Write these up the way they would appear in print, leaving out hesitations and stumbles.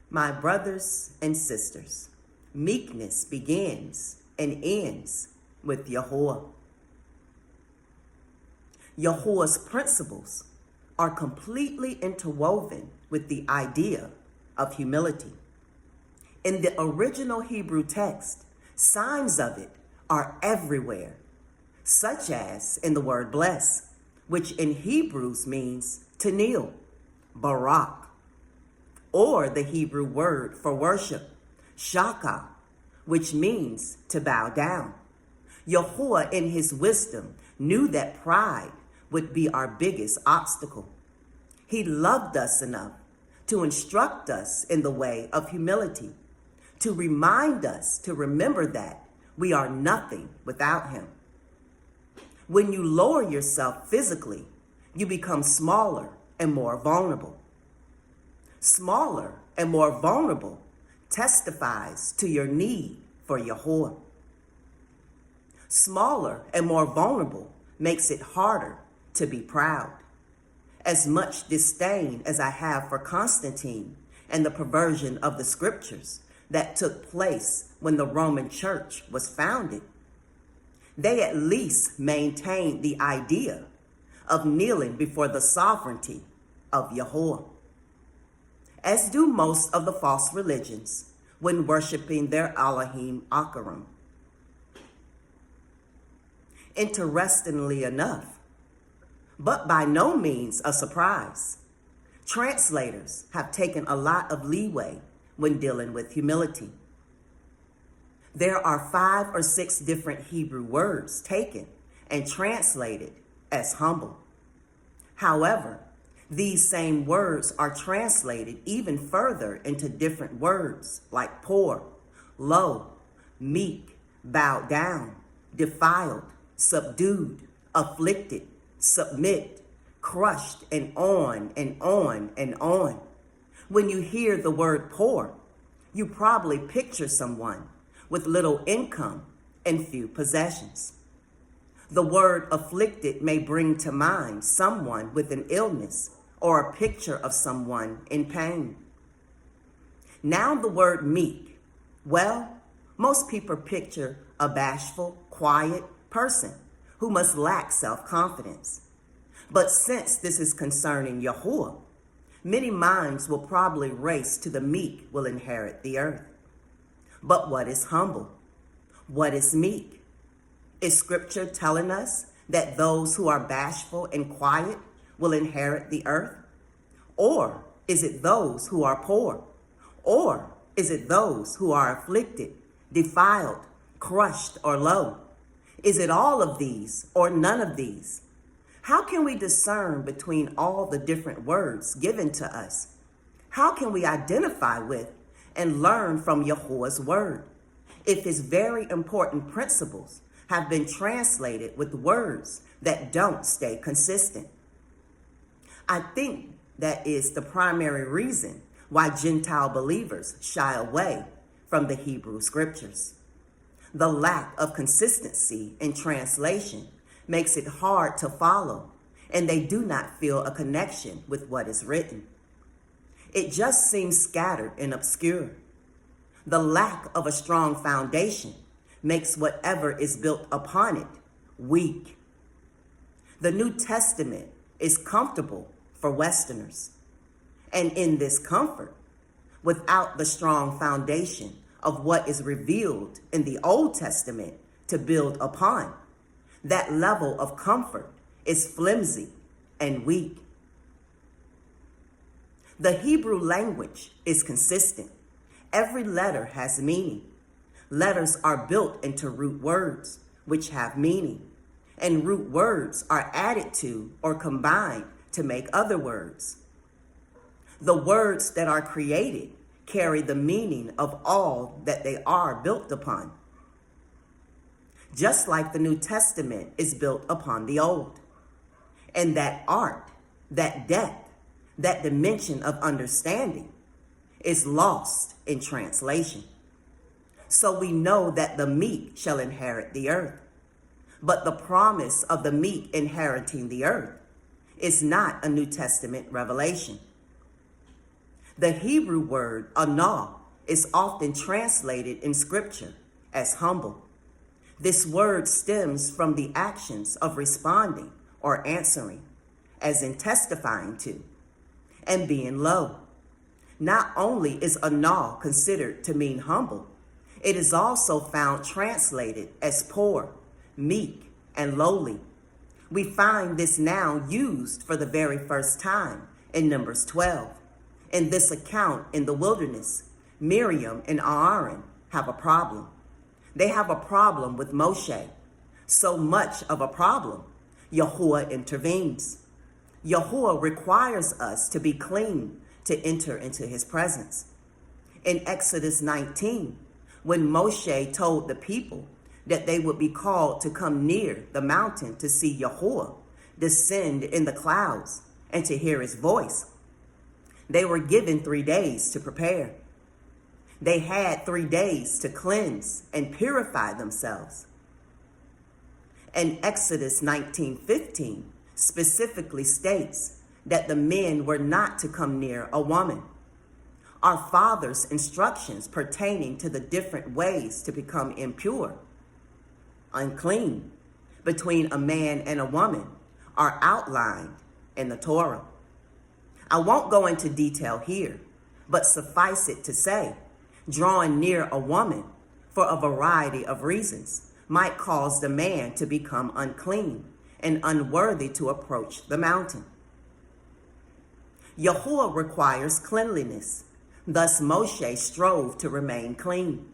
My brothers and sisters, meekness begins and ends with YaHuWaH. YaHuWaH's principles are completely interwoven with the idea of humility. In the original Hebrew text, signs of it are everywhere, such as in the word bless, which in Hebrews means to kneel, barak, or the Hebrew word for worship, shaka, which means to bow down. YaHuWaH, in his wisdom, knew that pride would be our biggest obstacle. He loved us enough to instruct us in the way of humility, to remind us to remember that we are nothing without him. When you lower yourself physically, you become smaller and more vulnerable. Smaller and more vulnerable testifies to your need for YaHuWaH. Smaller and more vulnerable makes it harder to be proud. As much disdain as I have for Constantine and the perversion of the scriptures that took place when the Roman Church was founded, they at least maintained the idea of kneeling before the sovereignty of YaHuWaH, as do most of the false religions when worshiping their Elohim Akarim. Interestingly enough, but by no means a surprise, translators have taken a lot of leeway when dealing with humility. There are 5 or 6 different Hebrew words taken and translated as humble. However, these same words are translated even further into different words like poor, low, meek, bowed down, defiled, subdued, afflicted, submit, crushed, and on and on and on. When you hear the word poor, you probably picture someone with little income and few possessions. The word afflicted may bring to mind someone with an illness or a picture of someone in pain. Now the word meek, well, most people picture a bashful, quiet person who must lack self-confidence. But since this is concerning YaHuWaH, many minds will probably race to the meek will inherit the earth. But what is humble? What is meek? Is scripture telling us that those who are bashful and quiet will inherit the earth? Or is it those who are poor? Or is it those who are afflicted, defiled, crushed, or low? Is it all of these or none of these? How can we discern between all the different words given to us? How can we identify with and learn from YaHuWaH's word if his very important principles have been translated with words that don't stay consistent? I think that is the primary reason why Gentile believers shy away from the Hebrew scriptures. The lack of consistency in translation makes it hard to follow, and they do not feel a connection with what is written. It just seems scattered and obscure. The lack of a strong foundation makes whatever is built upon it weak. The New Testament is comfortable for Westerners, and in this comfort, without the strong foundation of what is revealed in the Old Testament to build upon, that level of comfort is flimsy and weak. The Hebrew language is consistent. Every letter has meaning. Letters are built into root words, which have meaning, and root words are added to or combined to make other words. The words that are created carry the meaning of all that they are built upon. Just like the New Testament is built upon the Old. And that art, that depth, that dimension of understanding is lost in translation. So we know that the meek shall inherit the earth. But the promise of the meek inheriting the earth is not a New Testament revelation. The Hebrew word anah is often translated in scripture as humble. This word stems from the actions of responding or answering, as in testifying to, and being low. Not only is anah considered to mean humble, it is also found translated as poor, meek, and lowly. We find this noun used for the very first time in Numbers 12. In this account in the wilderness, Miriam and Aaron have a problem. They have a problem with Moshe. So much of a problem, YaHuWaH intervenes. YaHuWaH requires us to be clean to enter into his presence. In Exodus 19, when Moshe told the people that they would be called to come near the mountain to see YaHuWaH descend in the clouds and to hear his voice, they were given 3 days to prepare. They had 3 days to cleanse and purify themselves. And Exodus 19:15 specifically states that the men were not to come near a woman. Our Father's instructions pertaining to the different ways to become impure, unclean, between a man and a woman are outlined in the Torah. I won't go into detail here, but suffice it to say, drawing near a woman for a variety of reasons might cause the man to become unclean and unworthy to approach the mountain. YaHuWaH requires cleanliness. Thus Moshe strove to remain clean.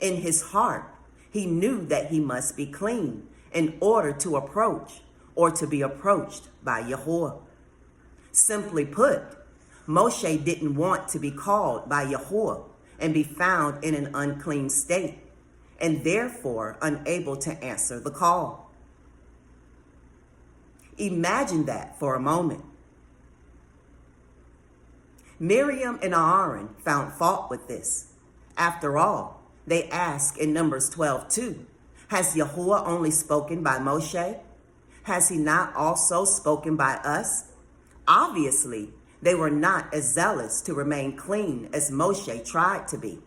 In his heart, he knew that he must be clean in order to approach or to be approached by YaHuWaH. Simply put, Moshe didn't want to be called by YaHuWaH and be found in an unclean state, and therefore unable to answer the call. Imagine that for a moment. Miriam and Aaron found fault with this. After all, they ask in Numbers 12:2, has YaHuWaH only spoken by Moshe? Has he not also spoken by us? Obviously, they were not as zealous to remain clean as Moshe tried to be.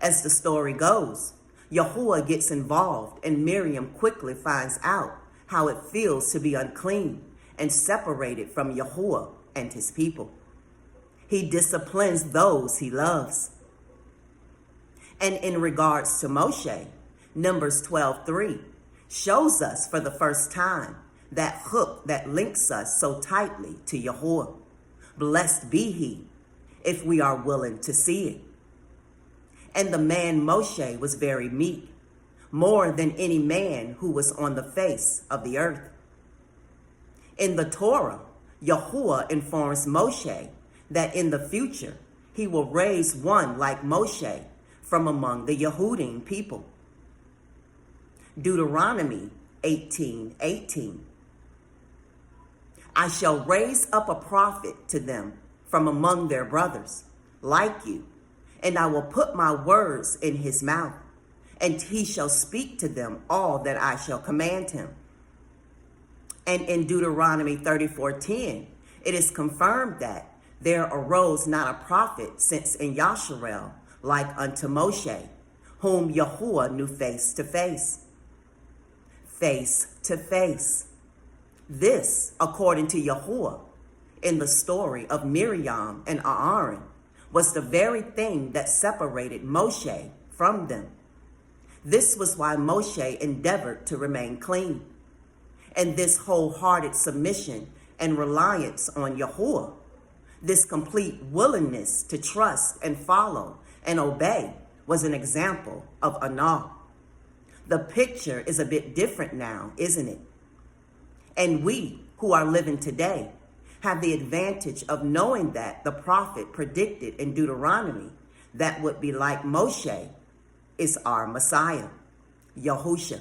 As the story goes, YaHuWaH gets involved and Miriam quickly finds out how it feels to be unclean and separated from YaHuWaH and his people. He disciplines those he loves. And in regards to Moshe, Numbers 12:3 shows us for the first time that hook that links us so tightly to YaHuWaH. Blessed be he, if we are willing to see it. And the man Moshe was very meek, more than any man who was on the face of the earth. In the Torah, YaHuWaH informs Moshe that in the future, he will raise one like Moshe from among the Yehudim people. Deuteronomy 18:18. I shall raise up a prophet to them from among their brothers, like you, and I will put my words in his mouth, and he shall speak to them all that I shall command him. And in Deuteronomy 34:10, it is confirmed that there arose not a prophet since in Yasharel like unto Moshe, whom YaHuWaH knew face to face. Face to face. This, according to YaHuWaH, in the story of Miriam and Aaron, was the very thing that separated Moshe from them. This was why Moshe endeavored to remain clean. And this wholehearted submission and reliance on YaHuWaH, this complete willingness to trust and follow and obey, was an example of anah. The picture is a bit different now, isn't it? And we who are living today have the advantage of knowing that the prophet predicted in Deuteronomy that would be like Moshe is our Messiah, Yahusha.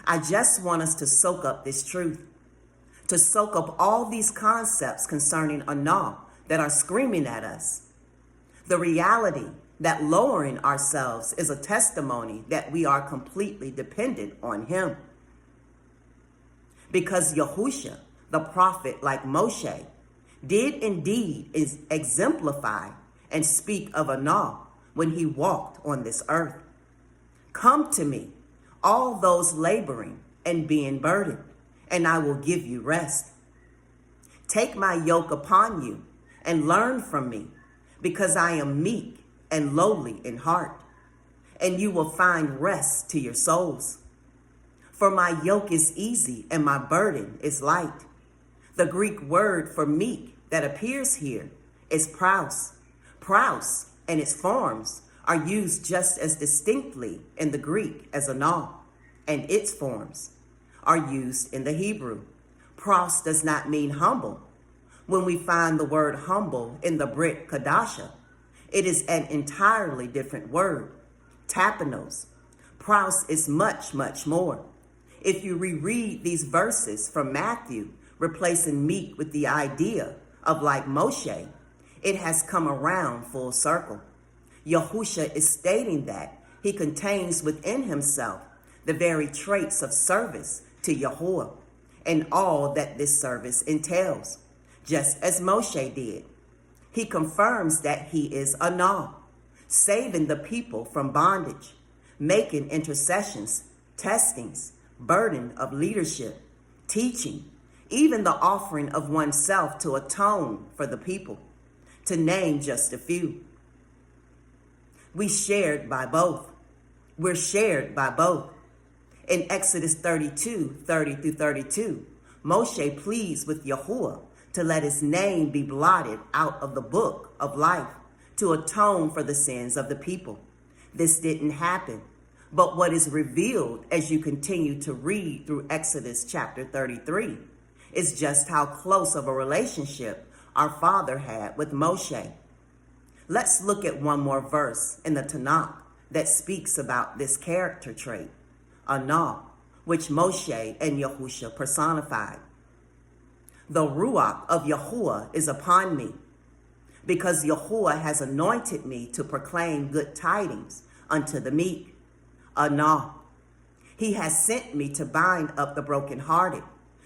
I just want us to soak up this truth, to soak up all these concepts concerning anah that are screaming at us. The reality that lowering ourselves is a testimony that we are completely dependent on him. Because Yahusha, the prophet like Moshe, did indeed exemplify and speak of Anah when he walked on this earth. Come to me, all those laboring and being burdened, and I will give you rest. Take my yoke upon you and learn from me, because I am meek and lowly in heart, and you will find rest to your souls. For my yoke is easy and my burden is light. The Greek word for meek that appears here is praus. Praus and its forms are used just as distinctly in the Greek as Anah, and its forms are used in the Hebrew. Praus does not mean humble. When we find the word humble in the Brit Kadasha, it is an entirely different word, tapanos. Praus is much, much more. If you reread these verses from Matthew, replacing meek with the idea of like Moshe, it has come around full circle. YaHuWaH is stating that he contains within himself the very traits of service to YaHuWaH and all that this service entails, just as Moshe did. He confirms that he is Anah, saving the people from bondage, making intercessions, testings, burden of leadership, teaching, even the offering of oneself to atone for the people, to name just a few. We're shared by both. In Exodus 32, 30 through 32, Moshe pleads with YaHuWaH to let his name be blotted out of the book of life to atone for the sins of the people. This didn't happen, but what is revealed as you continue to read through Exodus chapter 33 is just how close of a relationship our Father had with Moshe. Let's look at one more verse in the Tanakh that speaks about this character trait, Anah, which Moshe and YaHuWaH personified. The Ruach of YaHuWaH is upon me, because YaHuWaH has anointed me to proclaim good tidings unto the meek. Anah. He has sent me to bind up the brokenhearted,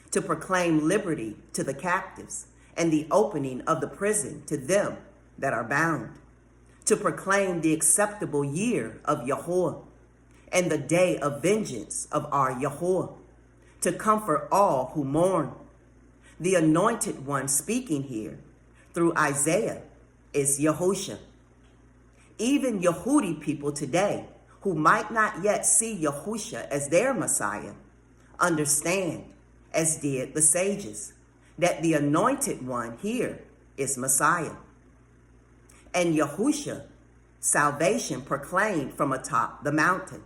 to proclaim liberty to the captives, and the opening of the prison to them that are bound, to proclaim the acceptable year of YaHuWaH, and the day of vengeance of our YaHuWaH, to comfort all who mourn. The anointed one speaking here through Isaiah is YaHuWaH. Even Yehudi people today, who might not yet see YaHuWaH as their Messiah, understand, as did the sages, that the anointed one here is Messiah. And YaHuWaH, salvation proclaimed from atop the mountain.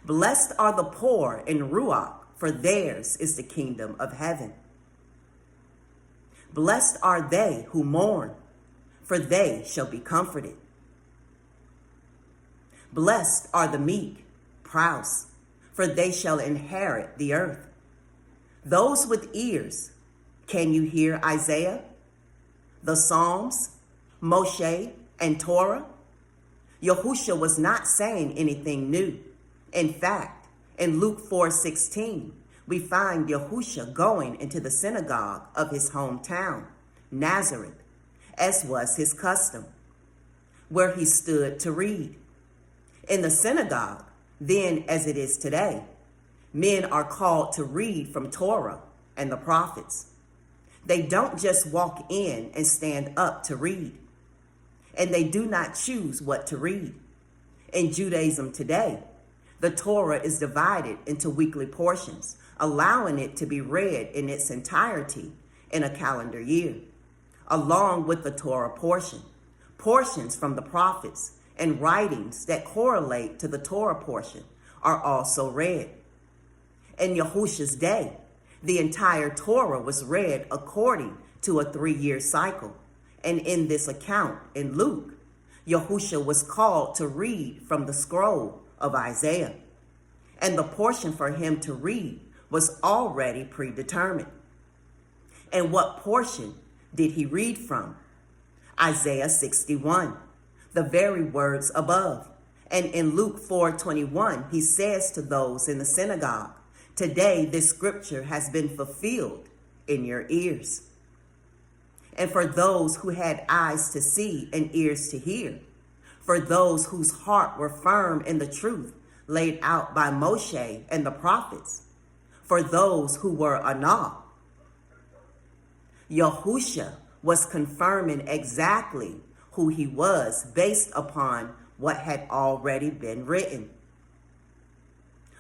Blessed are the poor in Ruach, for theirs is the kingdom of heaven. Blessed are they who mourn, for they shall be comforted. Blessed are the meek, praus, for they shall inherit the earth. Those with ears, can you hear Isaiah, the Psalms, Moshe, and Torah? YaHuWaH was not saying anything new. In fact, in Luke 4:16, we find YaHuWaH going into the synagogue of his hometown, Nazareth, as was his custom, where he stood to read. In the synagogue, then as it is today, men are called to read from Torah and the prophets. They don't just walk in and stand up to read, and they do not choose what to read. In Judaism today, the Torah is divided into weekly portions, allowing it to be read in its entirety in a calendar year, along with the Torah portions from the prophets, and writings that correlate to the Torah portion are also read. In YaHuWaH's day, the entire Torah was read according to a 3-year cycle. And in this account in Luke, YaHuWaH was called to read from the scroll of Isaiah. And the portion for him to read was already predetermined. And what portion did he read from? Isaiah 61, the very words above. And in Luke 4:21, he says to those in the synagogue, today this scripture has been fulfilled in your ears. and for those who had eyes to see and ears to hear, for those whose heart were firm in the truth laid out by Moshe and the prophets, for those who were anah. YaHuWaH was confirming exactly who he was based upon what had already been written.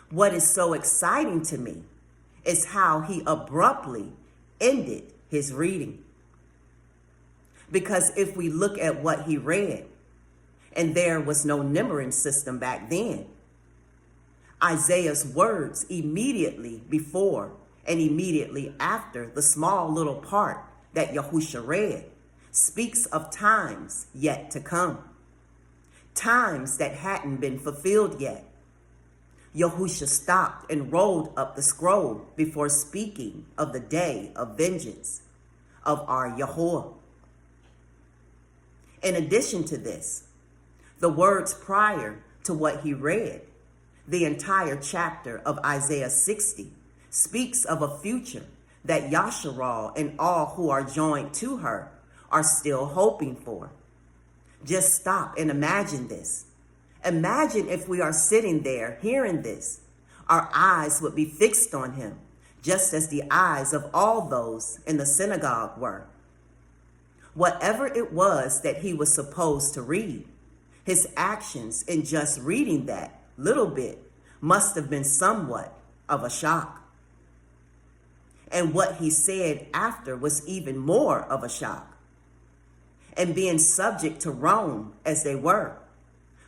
What is so exciting to me is how he abruptly ended his reading. Because if we look at what he read, and there was no numbering system back then, Isaiah's words immediately before and immediately after the small little part that YaHuWaH read speaks of times yet to come, times that hadn't been fulfilled yet. YaHuWaH stopped and rolled up the scroll before speaking of the day of vengeance of our YaHuWaH. In addition to this, the words prior to what he read, the entire chapter of Isaiah 60, speaks of a future that YaSharal and all who are joined to her are still hoping for. Just stop and imagine this. Imagine if we are sitting there hearing this, our eyes would be fixed on him, just as the eyes of all those in the synagogue were. Whatever it was that he was supposed to read, his actions in just reading that little bit must have been somewhat of a shock. And what he said after was even more of a shock. And being subject to Rome as they were,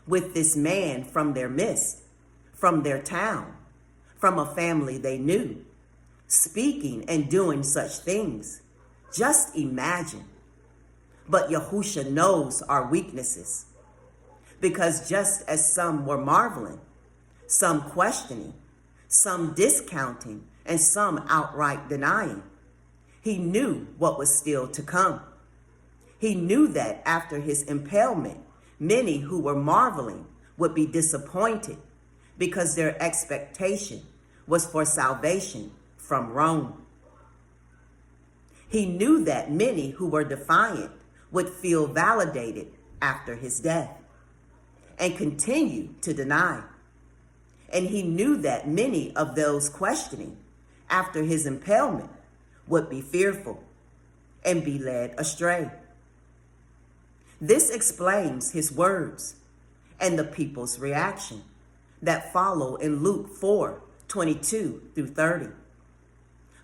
with this man from their midst, from their town, from a family they knew, speaking and doing such things. Just imagine. But YaHuWaH knows our weaknesses, because just as some were marveling, some questioning, some discounting, and some outright denying, he knew what was still to come. He knew that after his impalement, many who were marveling would be disappointed because their expectation was for salvation from Rome. He knew that many who were defiant would feel validated after his death and continue to deny. And he knew that many of those questioning after his impalement would be fearful and be led astray. This explains his words and the people's reaction that follow in Luke 4:22 through 30.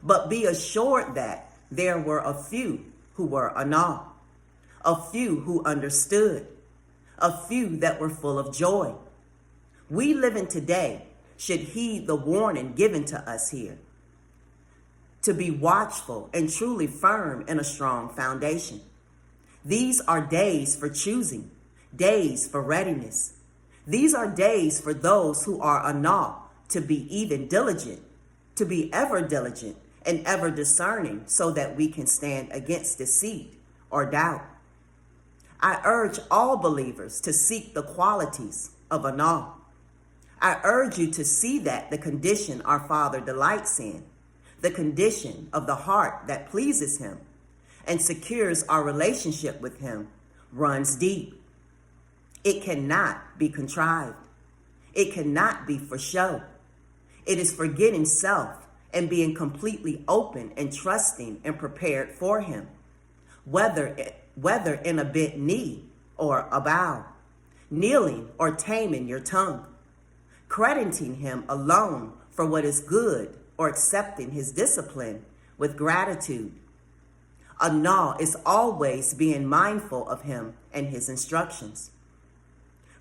But be assured that there were a few who were anah, a few who understood, a few that were full of joy. We living today should heed the warning given to us here, to be watchful and truly firm in a strong foundation. These are days for choosing, days for readiness. These are days for those who are anah to be even diligent, to be ever diligent and ever discerning, so that we can stand against deceit or doubt. I urge all believers to seek the qualities of anah. I urge you to see that the condition our Father delights in, the condition of the heart that pleases him and secures our relationship with him, runs deep. It cannot be contrived. It cannot be for show. It is forgetting self and being completely open and trusting and prepared for him, whether in a bent knee or a bow, kneeling or taming your tongue, crediting him alone for what is good or accepting his discipline with gratitude. Anah is always being mindful of him and his instructions.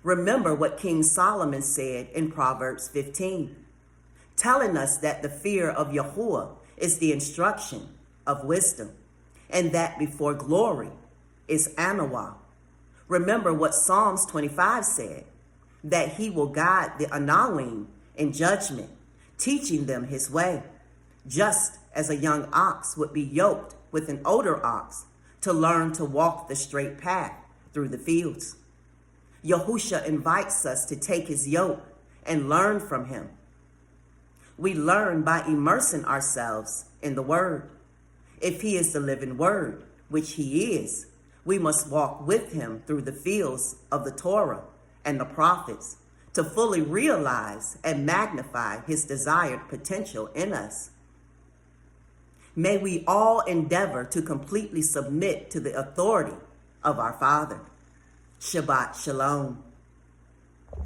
Remember what King Solomon said in Proverbs 15, telling us that the fear of YaHuWaH is the instruction of wisdom, and that before glory is anawah. Remember what Psalms 25 said, that he will guide the anawim in judgment, teaching them his way, just as a young ox would be yoked with an older ox to learn to walk the straight path through the fields. YaHuWaH invites us to take his yoke and learn from him. We learn by immersing ourselves in the word. If he is the living word, which he is, we must walk with him through the fields of the Torah and the prophets to fully realize and magnify his desired potential in us. May we all endeavor to completely submit to the authority of our Father. Shabbat Shalom.